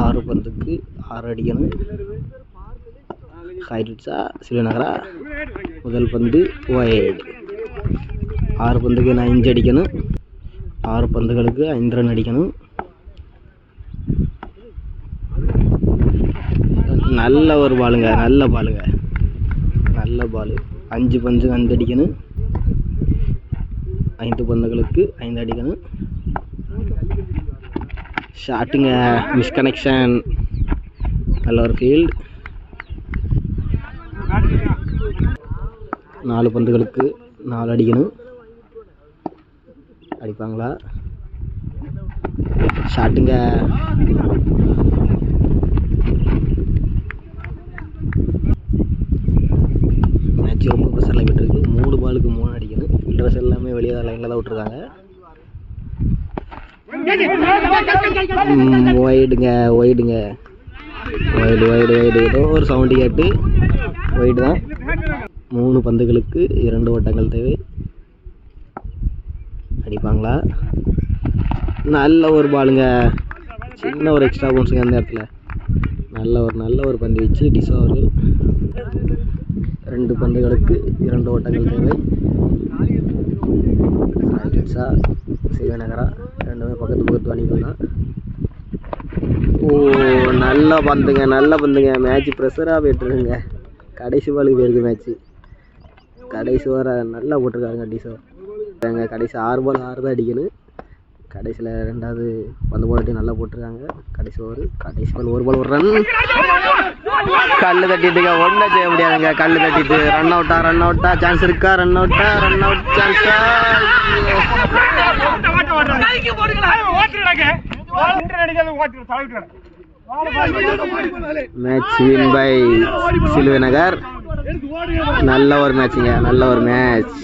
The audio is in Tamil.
6 பந்துக்கு 6 அடிக்கணும். ஹைரிட்ஸா சிவநகரா முதல் பந்து ஒயிட். 6 பந்துக்கு 5 அடிக்கணும். 6 பந்துகளுக்கு 5 ரன் அடிக்கணும். நல்ல ஒரு பாலுங்க, நல்ல பாலுங்க, நல்ல பாலு. 5 பந்து 5 அடிக்கணும். 5 பந்துகளுக்கு 5 அடிக்கணும். ஷாட்டுங்க, மிஸ்கனெக்ஷன். நல்ல ஒரு ஃபீல்டு. 4 பந்துகளுக்கு 4 அடிக்கணும். அடிப்பாங்களா? ஷாட்டுங்க. மேட்ச் ரொம்ப ப்ரெஷரில் விட்டுருக்கு. 3 பாலுக்கு 3 அடிக்கணும். ஃபீல்டர்ஸ் எல்லாமே வெளியே லைனில் தான் விட்டுருக்காங்க. ஒயிடுங்க, ஒயிடுங்க, ஒயிடு ஒயிடு ஒயிடு. ஏதோ ஒரு சவுண்டு கேட்டு ஒயிடு தான். 3 பந்துகளுக்கு 2 ஓட்டங்கள் தேவை. அடிப்பாங்களா? நல்ல ஒரு பாலுங்க, சின்ன ஒரு எக்ஸ்ட்ரா பவுன்ஸுங்க அந்த இடத்துல. நல்ல ஒரு பந்து வச்சு டிசோ அவர்கள். 2 பந்துகளுக்கு 2 ஓட்டங்கள் தேவை. ஹைரிட்ஸா சிவநகரா ரெண்டுமே பக்கத்து அணிகள் தான். ஓ, நல்ல பந்துங்க, நல்ல பந்துங்க. மேட்ச் ப்ரெஷராக போய்ட்டுருக்குங்க. கடைசி பாலுக்கு போயிருக்கு மேட்ச்சு. கடைசி வர நல்லா போட்டிருக்காருங்க டிசோ. கடைசி 6 பால் 6 தான் அடிக்கணும். கடைசியில் 2வது பந்து போட்டு நல்லா போட்டிருக்காங்க. கடைசி பால் 1 பால் 1 ரன். கல் தட்டிட்டுங்க, ஒன்றும் செய்ய முடியாதுங்க. கல் தட்டிட்டு ரன் அவுட்டா சான்ஸ் இருக்கா? ரன் அவுட் சான்ஸா? Match win by Siluvai Nagar. நல்ல ஒரு மேட்சுங்க, நல்ல ஒரு மேட்ச்.